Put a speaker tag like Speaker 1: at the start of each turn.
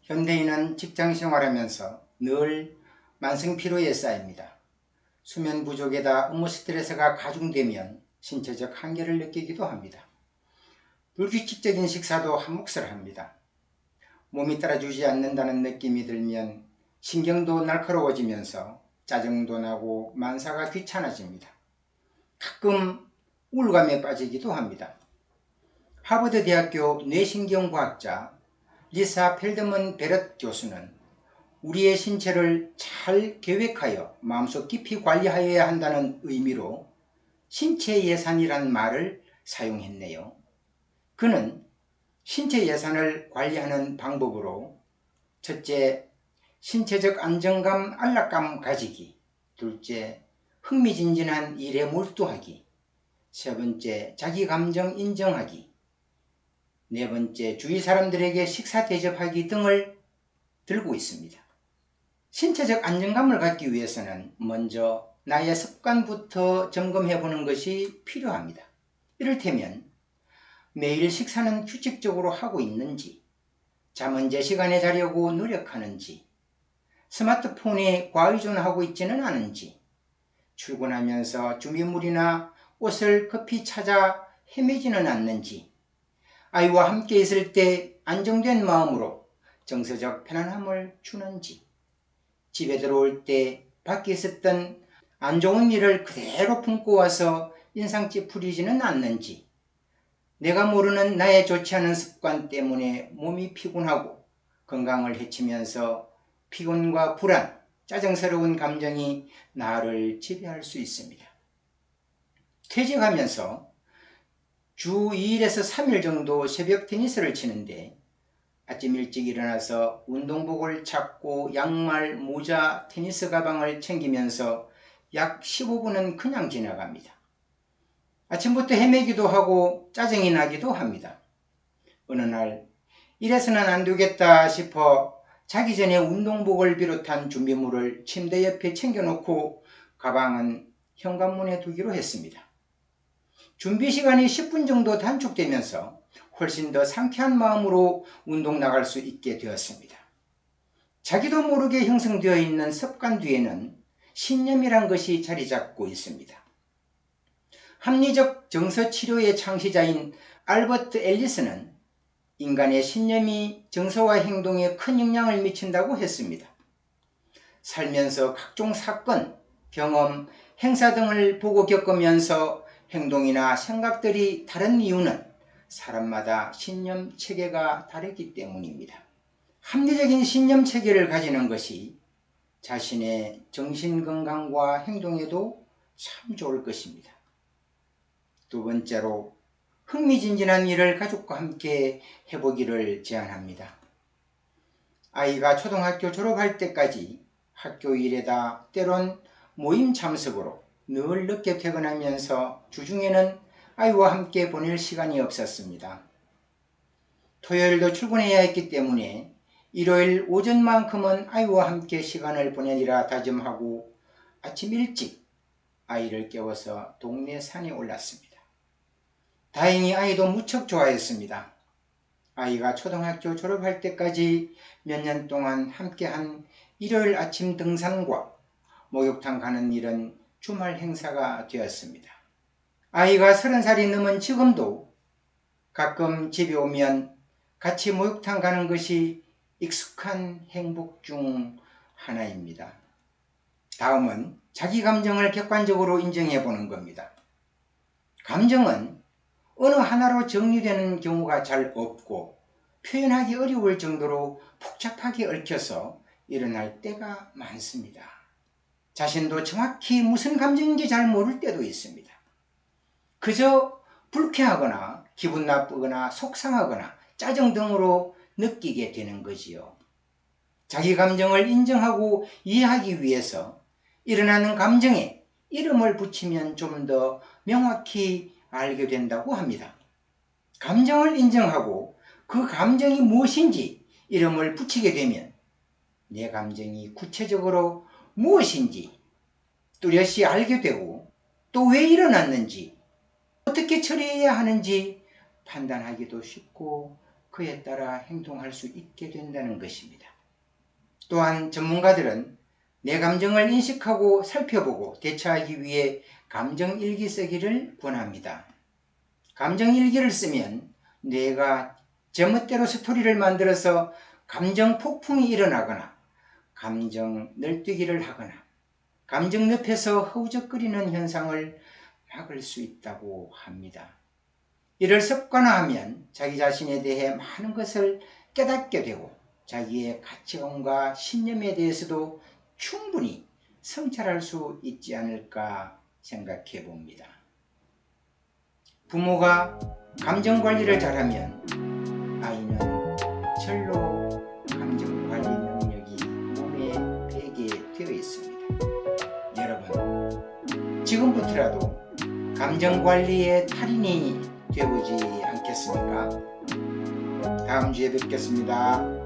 Speaker 1: 현대인은 직장 생활하면서 늘 만성 피로에 쌓입니다. 수면 부족에다 업무 스트레스가 가중되면 신체적 한계를 느끼기도 합니다. 불규칙적인 식사도 한몫을 합니다. 몸이 따라주지 않는다는 느낌이 들면 신경도 날카로워지면서 짜증도 나고 만사가 귀찮아집니다. 가끔 우울감에 빠지기도 합니다. 하버드 대학교 뇌신경과학자 리사 펠드먼 베럿 교수는 우리의 신체를 잘 계획하여 마음속 깊이 관리하여야 한다는 의미로 신체 예산이란 말을 사용했네요. 그는 신체 예산을 관리하는 방법으로 첫째, 신체적 안정감, 안락감 가지기. 둘째, 흥미진진한 일에 몰두하기. 세 번째, 자기 감정 인정하기. 네 번째, 주위 사람들에게 식사 대접하기 등을 들고 있습니다. 신체적 안정감을 갖기 위해서는 먼저 나의 습관부터 점검해보는 것이 필요합니다. 이를테면 매일 식사는 규칙적으로 하고 있는지, 잠은 제 시간에 자려고 노력하는지, 스마트폰에 과의존하고 있지는 않은지, 출근하면서 준비물이나 옷을 급히 찾아 헤매지는 않는지, 아이와 함께 있을 때 안정된 마음으로 정서적 편안함을 주는지, 집에 들어올 때 밖에 있었던 안 좋은 일을 그대로 품고 와서 인상 찌푸리지는 않는지, 내가 모르는 나의 좋지 않은 습관 때문에 몸이 피곤하고 건강을 해치면서 피곤과 불안, 짜증스러운 감정이 나를 지배할 수 있습니다. 퇴직하면서 주 2일에서 3일 정도 새벽 테니스를 치는데 아침 일찍 일어나서 운동복을 찾고 양말, 모자, 테니스 가방을 챙기면서 약 15분은 그냥 지나갑니다. 아침부터 헤매기도 하고 짜증이 나기도 합니다. 어느 날 이래서는 안 되겠다 싶어 자기 전에 운동복을 비롯한 준비물을 침대 옆에 챙겨놓고 가방은 현관문에 두기로 했습니다. 준비 시간이 10분 정도 단축되면서 훨씬 더 상쾌한 마음으로 운동 나갈 수 있게 되었습니다. 자기도 모르게 형성되어 있는 습관 뒤에는 신념이란 것이 자리 잡고 있습니다. 합리적 정서치료의 창시자인 알버트 앨리스는 인간의 신념이 정서와 행동에 큰 영향을 미친다고 했습니다. 살면서 각종 사건, 경험, 행사 등을 보고 겪으면서 행동이나 생각들이 다른 이유는 사람마다 신념 체계가 다르기 때문입니다. 합리적인 신념 체계를 가지는 것이 자신의 정신건강과 행동에도 참 좋을 것입니다. 두 번째로, 흥미진진한 일을 가족과 함께 해보기를 제안합니다. 아이가 초등학교 졸업할 때까지 학교 일에다 때론 모임 참석으로 늘 늦게 퇴근하면서 주중에는 아이와 함께 보낼 시간이 없었습니다. 토요일도 출근해야 했기 때문에 일요일 오전만큼은 아이와 함께 시간을 보내리라 다짐하고 아침 일찍 아이를 깨워서 동네 산에 올랐습니다. 다행히 아이도 무척 좋아했습니다. 아이가 초등학교 졸업할 때까지 몇 년 동안 함께한 일요일 아침 등산과 목욕탕 가는 일은 주말 행사가 되었습니다. 아이가 30살이 넘은 지금도 가끔 집에 오면 같이 목욕탕 가는 것이 익숙한 행복 중 하나입니다. 다음은 자기 감정을 객관적으로 인정해 보는 겁니다. 감정은 어느 하나로 정리되는 경우가 잘 없고 표현하기 어려울 정도로 복잡하게 얽혀서 일어날 때가 많습니다. 자신도 정확히 무슨 감정인지 잘 모를 때도 있습니다. 그저 불쾌하거나 기분 나쁘거나 속상하거나 짜증 등으로 느끼게 되는 거지요. 자기 감정을 인정하고 이해하기 위해서 일어나는 감정에 이름을 붙이면 좀 더 명확히 알게 된다고 합니다. 감정을 인정하고 그 감정이 무엇인지 이름을 붙이게 되면 내 감정이 구체적으로 무엇인지, 뚜렷이 알게 되고 또 왜 일어났는지 어떻게 처리해야 하는지 판단하기도 쉽고 그에 따라 행동할 수 있게 된다는 것입니다. 또한 전문가들은 내 감정을 인식하고 살펴보고 대처하기 위해 감정일기 쓰기를 권합니다. 감정일기를 쓰면 뇌가 제멋대로 스토리를 만들어서 감정 폭풍이 일어나거나 감정 널뛰기를 하거나 감정 늪에서 허우적거리는 현상을 막을 수 있다고 합니다. 이를 습관화하면 자기 자신에 대해 많은 것을 깨닫게 되고 자기의 가치관과 신념에 대해서도 충분히 성찰할 수 있지 않을까 생각해 봅니다. 부모가 감정관리를 잘하면 아이는 절로 감정관리 능력이 몸에 배게 되어 있습니다. 여러분, 지금부터라도 감정관리의 달인이 되어보지 않겠습니까? 다음 주에 뵙겠습니다.